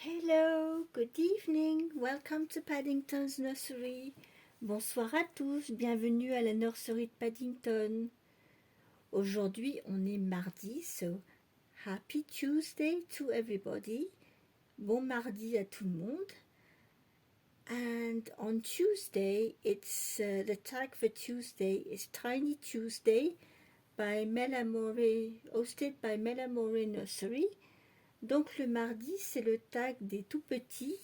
Hello, good evening, welcome to Paddington's Nursery. Bonsoir à tous, bienvenue à la nursery de Paddington. Aujourd'hui, on est mardi, so happy Tuesday to everybody. Bon mardi à tout le monde. And on Tuesday, it's the tag for Tuesday is Tiny Tuesday by Melamore, hosted by Melamore Nursery. Donc le mardi, c'est le tag des tout petits.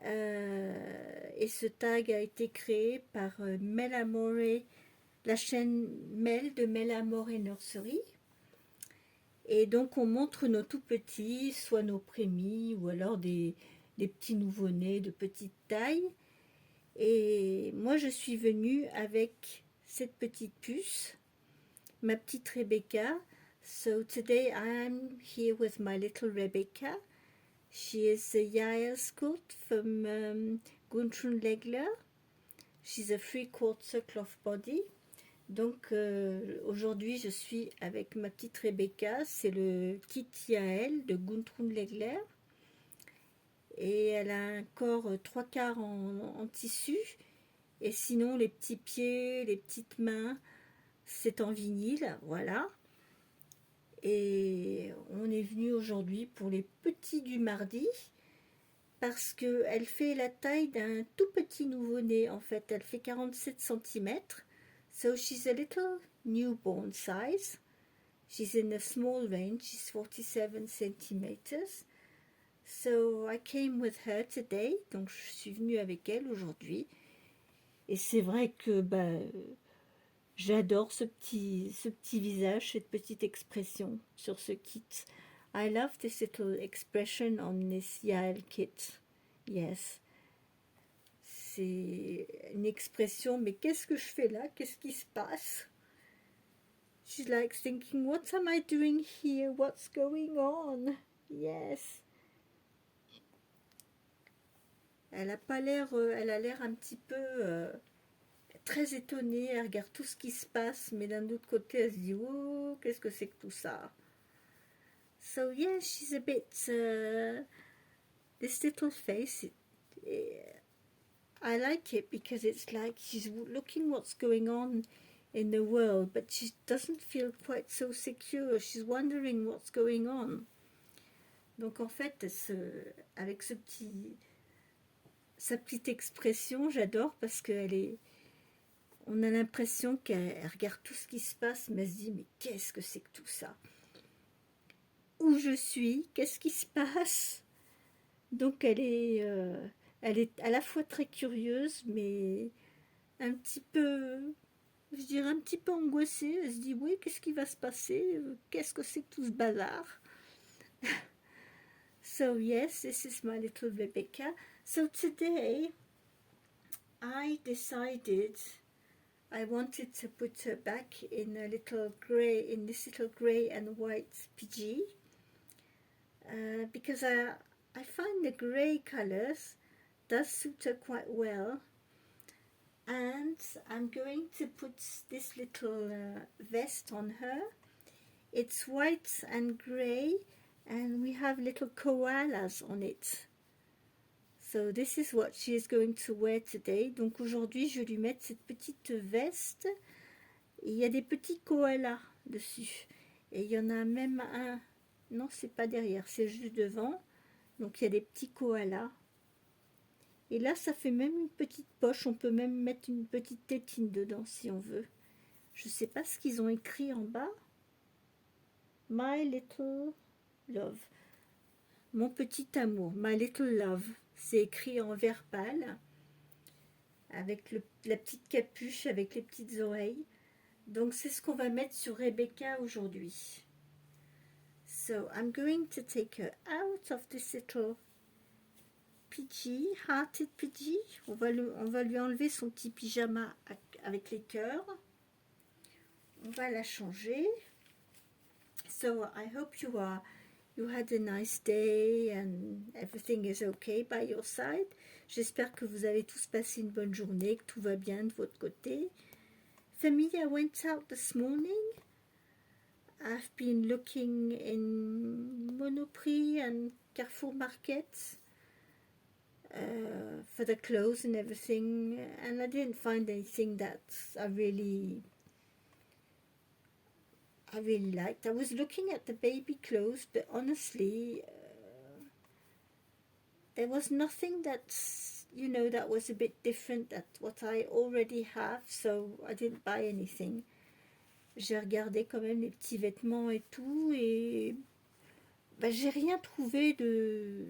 Et ce tag a été créé par Mel Amore, la chaîne Mel de Mel Amore Nursery. Et donc on montre nos tout petits, soit nos prémis ou alors des petits nouveau-nés de petite taille. Et moi je suis venue avec cette petite puce, ma petite Rebecca. So today I am here with my little Rebecca. She is a Yael Scout from Gundrun Legler. She's a 3/4 cloth body. Donc aujourd'hui je suis avec ma petite Rebecca, c'est le kit Yael de Gundrun Legler. Et elle a un corps 3/4 en tissu. Et sinon les petits pieds, les petites mains, c'est en vinyle, voilà. Et on est venu aujourd'hui pour les petits du mardi parce qu'elle fait la taille d'un tout petit nouveau-né en fait. Elle fait 47 cm. So she's a little newborn size. She's in a small range. She's 47 centimeters. So I came with her today. Donc je suis venue avec elle aujourd'hui. Et c'est vrai que j'adore ce petit visage, cette petite expression sur ce kit. I love this little expression on this Yael kit. Yes. C'est une expression, mais qu'est-ce que je fais là? Qu'est-ce qui se passe? She's like thinking, what am I doing here? What's going on? Yes. Elle a pas l'air, elle a l'air un petit peu très étonnée, elle regarde tout ce qui se passe, mais d'un autre côté, elle se dit, oh, qu'est-ce que c'est que tout ça? So yeah, she's a bit, this little face, I like it because it's like she's looking what's going on in the world, but she doesn't feel quite so secure. She's wondering what's going on. Donc en fait, avec sa petite expression, j'adore parce on a l'impression qu'elle regarde tout ce qui se passe, mais elle se dit mais qu'est-ce que c'est que tout ça? Où je suis? Qu'est-ce qui se passe? Donc elle est à la fois très curieuse, mais un petit peu, je dirais un petit peu angoissée. Elle se dit oui, qu'est-ce qui va se passer? Qu'est-ce que c'est que tout ce bazar? So yes, this is my little Rebecca. So today I decided I wanted to put her back in this little grey and white PG, because I find the grey colours does suit her quite well. And I'm going to put this little vest on her. It's white and grey, and we have little koalas on it. So this is what she is going to wear today. Donc aujourd'hui, je vais lui mettre cette petite veste. Et il y a des petits koalas dessus. Et il y en a même un. Non, c'est pas derrière, c'est juste devant. Donc il y a des petits koalas. Et là, ça fait même une petite poche. On peut même mettre une petite tétine dedans si on veut. Je sais pas ce qu'ils ont écrit en bas. My little love. Mon petit amour. My little love. C'est écrit en vert pâle. Avec la petite capuche, avec les petites oreilles. Donc c'est ce qu'on va mettre sur Rebecca aujourd'hui. So I'm going to take her out of this little PG, hearted PG. On va lui enlever son petit pyjama avec les cœurs. On va la changer. So I hope you had a nice day and everything is okay by your side. J'espère que vous avez tous passé une bonne journée, que tout va bien de votre côté. Family, I went out this morning. I've been looking in Monoprix and Carrefour Market for the clothes and everything, and I didn't find anything that I really liked. I was looking at the baby clothes, but honestly, there was nothing that's, you know, that was a bit different at what I already have, so I didn't buy anything. J'ai regardé quand même les petits vêtements et tout, et bah, j'ai rien trouvé de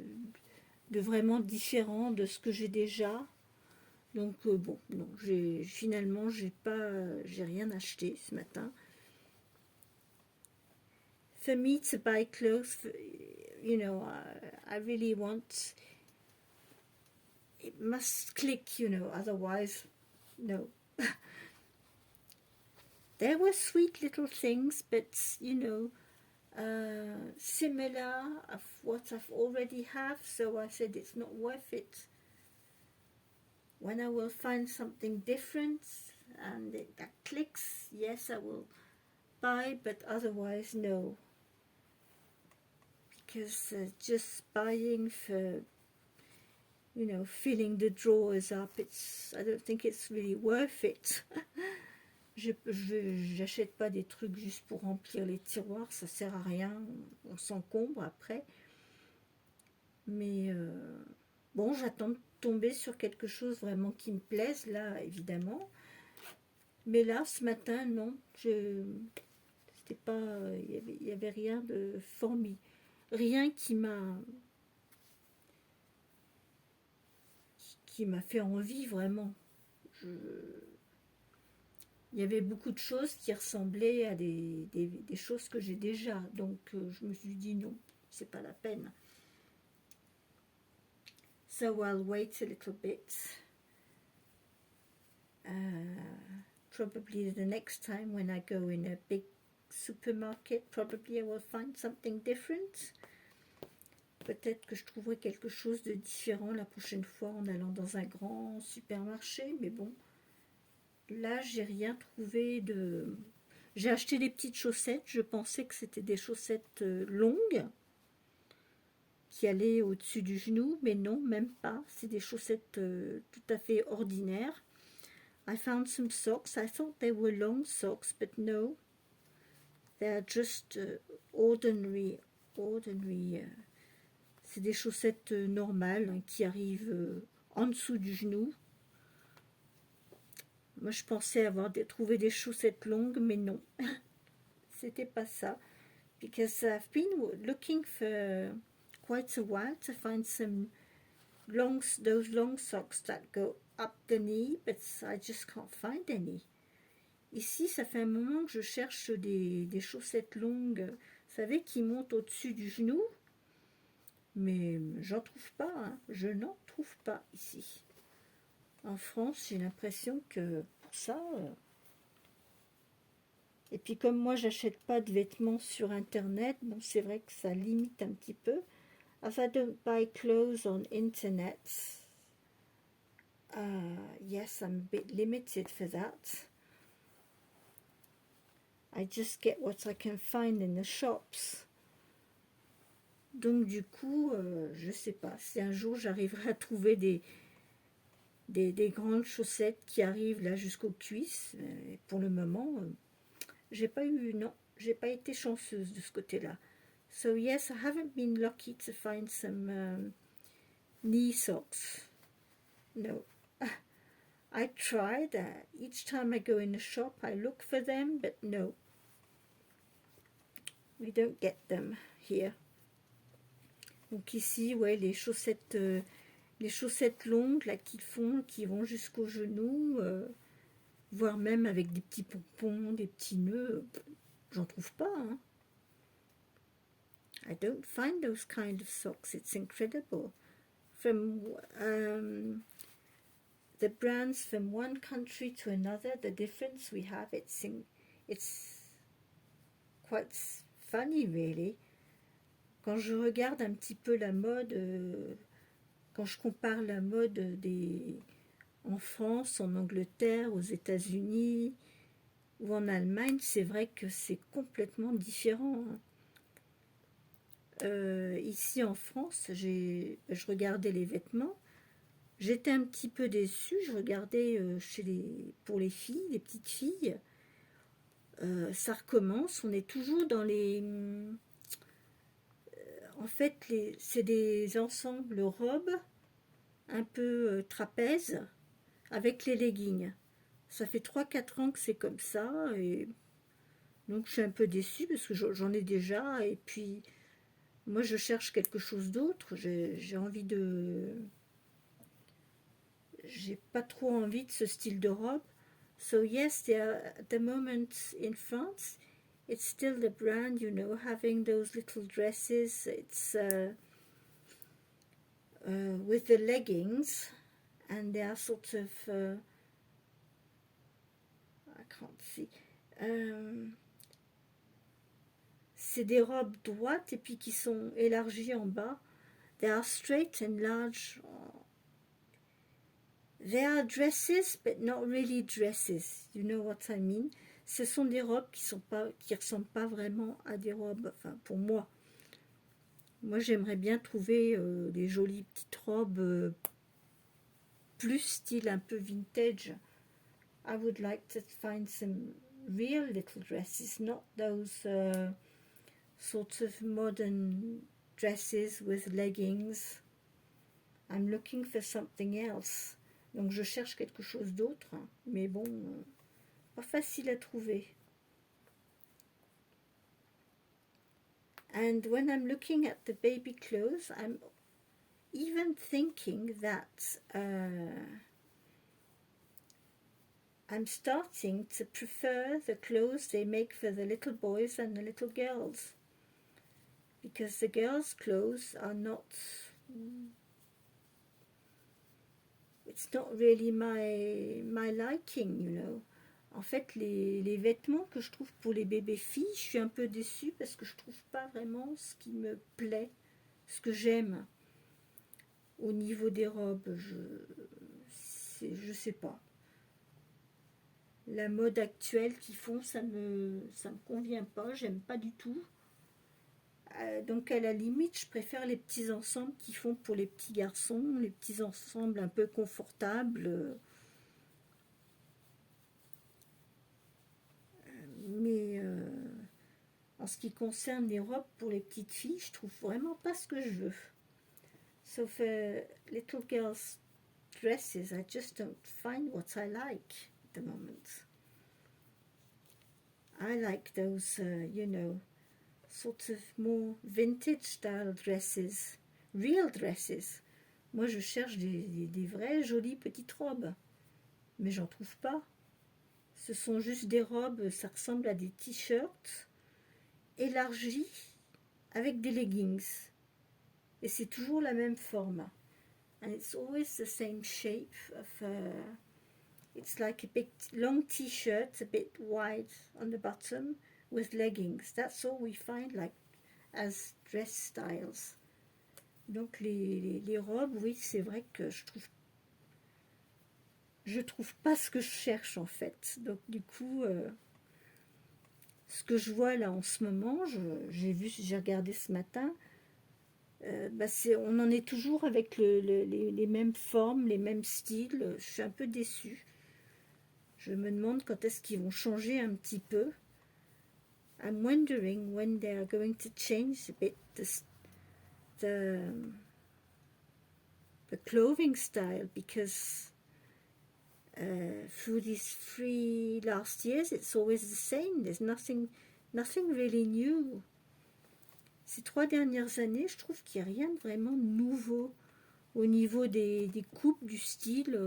vraiment différent de ce que j'ai déjà. Donc bon, non, finalement j'ai rien acheté ce matin. For me to buy clothes, you know, I really want, it must click, you know, otherwise, no. There were sweet little things, but, you know, similar of what I've already have, so I said it's not worth it. When I will find something different and that clicks, yes, I will buy, but otherwise, no. Because just buying for, you know, filling the drawers up, I don't think it's really worth it. J'achète pas des trucs juste pour remplir les tiroirs, ça sert à rien, on s'encombre après. Mais bon, j'attends de tomber sur quelque chose vraiment qui me plaise, là, évidemment. Mais là, ce matin, non, c'était pas, il y avait rien de formidable, rien qui m'a fait envie, vraiment. Il y avait beaucoup de choses qui ressemblaient à des choses que j'ai déjà. Donc, je me suis dit non, c'est pas la peine. So I'll wait a little bit. Probably the next time when I go in a big supermarket, probably I will find something different. Peut-être que je trouverai quelque chose de différent la prochaine fois en allant dans un grand supermarché, mais bon, là j'ai rien trouvé de... J'ai acheté des petites chaussettes, je pensais que c'était des chaussettes longues qui allaient au-dessus du genou, mais non, même pas, c'est des chaussettes tout à fait ordinaires. I found some socks, I thought they were long socks, but no, they're just ordinary, c'est des chaussettes normales hein, qui arrivent en dessous du genou. Moi, je pensais avoir trouvé des chaussettes longues, mais non. C'était pas ça. Because I've been looking for quite a while to find some those long socks that go up the knee, but I just can't find any. Ici, ça fait un moment que je cherche des chaussettes longues, vous savez, qui montent au-dessus du genou. Mais j'en trouve pas, hein. Je n'en trouve pas ici. En France, j'ai l'impression que pour ça... Et puis comme moi, j'achète pas de vêtements sur Internet, bon, c'est vrai que ça limite un petit peu. If I don't buy clothes on Internet, yes, I'm a bit limited for that. I just get what I can find in the shops. Donc du coup, je sais pas, si un jour j'arriverai à trouver des grandes chaussettes qui arrivent là jusqu'aux cuisses, pour le moment, j'ai pas été chanceuse de ce côté-là. So yes, I haven't been lucky to find some knee socks. No. I tried, each time I go in a shop, I look for them, but no. We don't get them here. Donc ici, ouais, les chaussettes longues là qui vont jusqu'aux genoux, voire même avec des petits pompons, des petits nœuds, j'en trouve pas. Hein. I don't find those kind of socks. It's incredible. From the brands from one country to another, the difference we have, it's quite funny, really. Quand je regarde un petit peu la mode, quand je compare la mode en France, en Angleterre, aux États-Unis, ou en Allemagne, c'est vrai que c'est complètement différent, hein. Ici en France, je regardais les vêtements, j'étais un petit peu déçue, je regardais pour les filles, les petites filles, ça recommence, on est toujours dans les... En fait, c'est des ensembles robes, un peu trapèze, avec les leggings. Ça fait 3 4 ans que c'est comme ça, et donc je suis un peu déçue parce que j'en ai déjà, et puis moi je cherche quelque chose d'autre, j'ai envie de... J'ai pas trop envie de ce style de robe. So yes, they are, at the moment in France, it's still the brand, you know, having those little dresses. It's with the leggings, and they are sort of I can't see. C'est des robes droites et puis qui sont élargies en bas. They are straight and large. They are dresses, but not really dresses. You know what I mean? Ce sont des robes qui ressemblent pas vraiment à des robes. Enfin, pour moi. Moi, j'aimerais bien trouver des jolies petites robes plus style un peu vintage. I would like to find some real little dresses, not those sorts of modern dresses with leggings. I'm looking for something else. Donc je cherche quelque chose d'autre, hein, mais bon, pas facile à trouver. And when I'm looking at the baby clothes, I'm even thinking that I'm starting to prefer the clothes they make for the little boys and the little girls. Because the girls' clothes are not... It's not really my liking, you know. En fait, les vêtements que je trouve pour les bébés filles, je suis un peu déçue parce que je trouve pas vraiment ce qui me plaît, ce que j'aime. Au niveau des robes, je sais pas. La mode actuelle qu'ils font, ça me convient pas, j'aime pas du tout. Donc à la limite, je préfère les petits ensembles qu'ils font pour les petits garçons, les petits ensembles un peu confortables. Mais en ce qui concerne les robes pour les petites filles, je trouve vraiment pas ce que je veux. So for little girls' dresses, I just don't find what I like at the moment. I like those, you know, sort of more vintage style dresses, real dresses. Moi, je cherche des vraies jolies petites robes, mais j'en trouve pas. Ce sont juste des robes, ça ressemble à des t-shirts élargis avec des leggings. Et c'est toujours la même forme. And it's always the same shape of it's like a big long t-shirt, a bit wide on the bottom with leggings. That's all we find like as dress styles. Donc les robes, oui, c'est vrai que je trouve pas ce que je cherche en fait. Donc du coup, ce que je vois là en ce moment, j'ai regardé ce matin, on en est toujours avec les mêmes formes, les mêmes styles. Je suis un peu déçue. Je me demande quand est-ce qu'ils vont changer un petit peu. I'm wondering when they are going to change a bit the clothing style, because through these 3 last years it's always the same. There's nothing really new. Ces 3 dernières années, je trouve qu'il n'y a rien de vraiment nouveau au niveau des coupes, du style.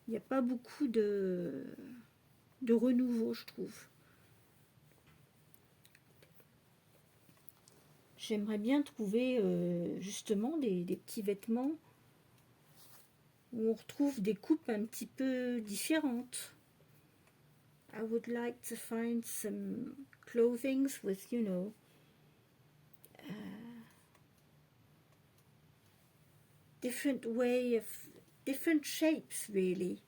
Il n'y a pas beaucoup de renouveau, je trouve. J'aimerais bien trouver justement des petits vêtements où on retrouve des coupes un petit peu différentes. I would like to find some clothings with, you know, different shapes really.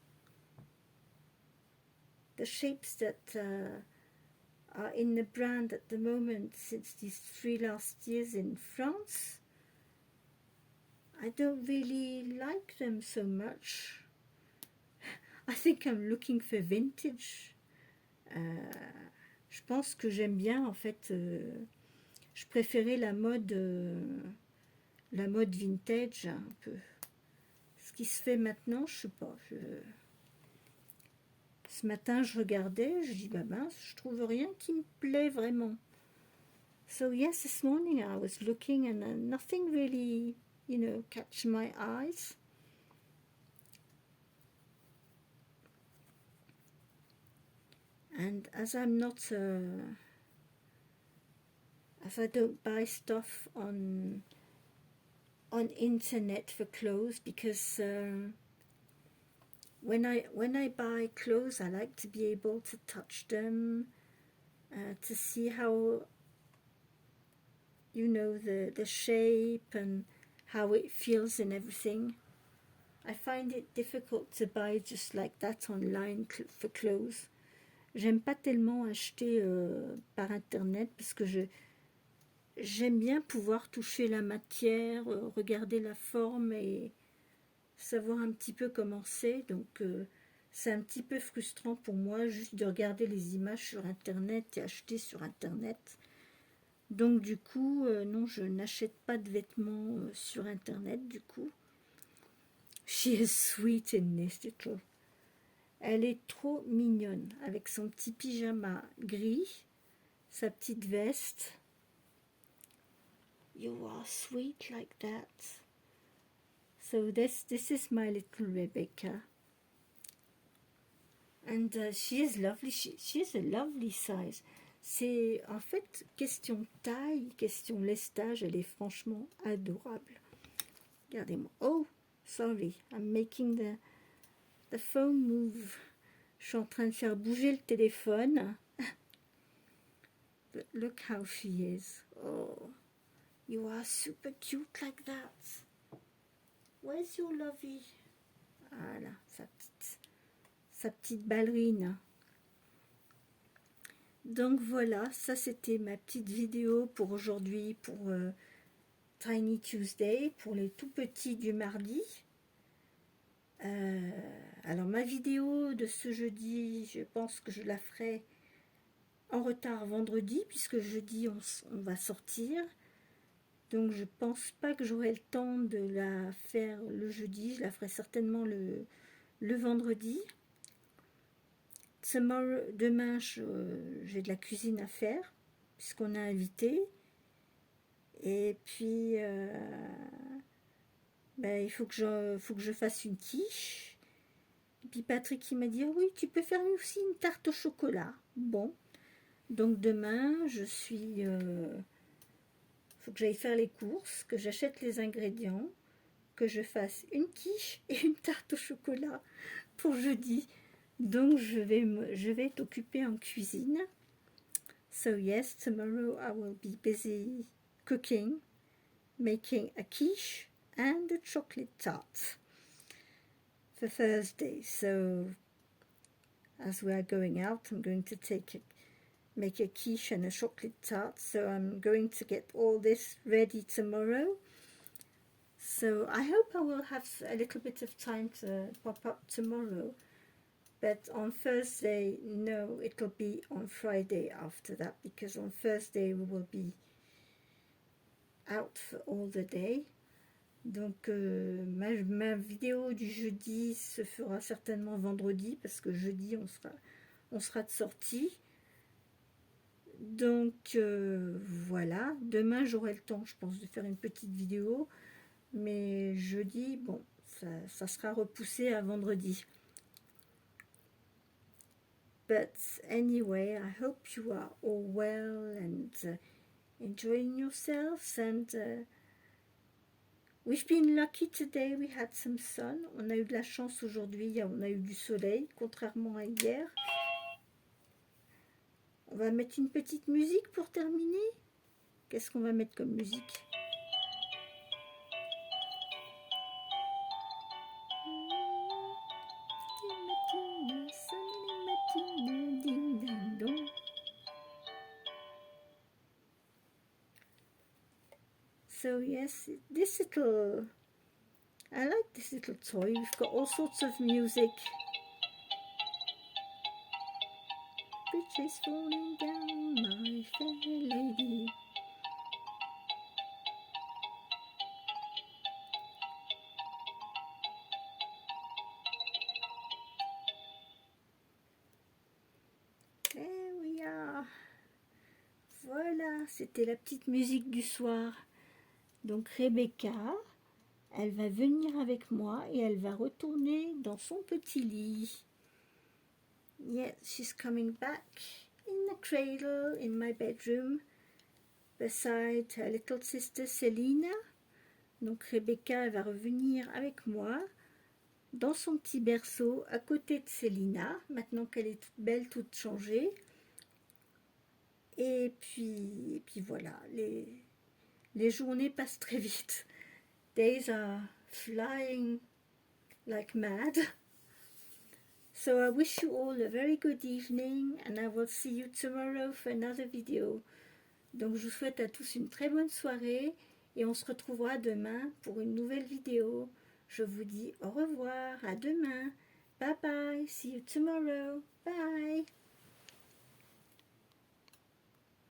the shapes that are in the brand at the moment since these 3 last years in France, I don't really like them so much. I think I'm looking for vintage. Je pense que j'aime bien, en fait, je préférais la mode vintage un peu. Ce qui se fait maintenant, je sais pas. Ce matin, je regardais, je dis, bah mince, je trouve rien qui me plaît vraiment. So yes, this morning I was looking and nothing really, you know, catch my eyes. And as I'm not, as I don't buy stuff on internet for clothes, because when I buy clothes, I like to be able to touch them, to see how, you know, the shape and how it feels and everything. I find it difficult to buy just like that online for clothes. J'aime pas tellement acheter par internet parce que j'aime bien pouvoir toucher la matière, regarder la forme et savoir un petit peu comment c'est. Donc c'est un petit peu frustrant pour moi juste de regarder les images sur internet et acheter sur internet. Donc du coup, non, je n'achète pas de vêtements sur internet du coup. She is sweet in this little. Elle est trop mignonne avec son petit pyjama gris, sa petite veste. You are sweet like that. So this is my little Rebecca. And she is lovely. She is a lovely size. C'est en fait question taille, question lestage, elle est franchement adorable. Regardez-moi. Oh, sorry, I'm making the phone move. Je suis en train de faire bouger le téléphone. But look how she is. Oh, you are super cute like that. Where's your lovey? Voilà, sa petite ballerine. Donc voilà, ça c'était ma petite vidéo pour aujourd'hui, pour Tiny Tuesday, pour les tout petits du mardi. Alors ma vidéo de ce jeudi, je pense que je la ferai en retard vendredi, puisque jeudi on va sortir. Donc je pense pas que j'aurai le temps de la faire le jeudi, je la ferai certainement le vendredi. Demain, j'ai de la cuisine à faire, puisqu'on a invité. Et puis, ben, il faut que je fasse une quiche. Et puis Patrick, il m'a dit, oh oui, tu peux faire aussi une tarte au chocolat. Bon, donc demain, faut que j'aille faire les courses, que j'achète les ingrédients, que je fasse une quiche et une tarte au chocolat pour jeudi. Donc je vais t'occuper en cuisine. So yes, tomorrow I will be busy cooking, making a quiche and a chocolate tart for Thursday. So as we are going out, I'm going to make a quiche and a chocolate tart. So I'm going to get all this ready tomorrow. So I hope I will have a little bit of time to pop up tomorrow. But on Thursday, no, it'll be on Friday after that, because on Thursday we will be out for all the day. Donc ma vidéo du jeudi se fera certainement vendredi, parce que jeudi on sera de sortie. Donc voilà, demain j'aurai le temps, je pense, de faire une petite vidéo, mais jeudi, bon, ça sera repoussé à vendredi. But anyway, I hope you are all well and enjoying yourselves. And we've been lucky today. We had some sun. On a eu de la chance aujourd'hui. On a eu du soleil, contrairement à hier. On va mettre une petite musique pour terminer. Qu'est-ce qu'on va mettre comme musique? So yes, this little, I like this little toy. We've got all sorts of music. Bridges falling down, my fair lady. There we are. Voilà, c'était la petite musique du soir. Donc Rebecca, elle va venir avec moi et elle va retourner dans son petit lit. Yes, she's coming back in the cradle in my bedroom beside her little sister Selina. Donc Rebecca, elle va revenir avec moi dans son petit berceau à côté de Selina, maintenant qu'elle est toute belle, toute changée. Et puis voilà, les journées passent très vite. Days are flying like mad. So I wish you all a very good evening and I will see you tomorrow for another video. Donc je vous souhaite à tous une très bonne soirée et on se retrouvera demain pour une nouvelle vidéo. Je vous dis au revoir, à demain. Bye bye, see you tomorrow. Bye.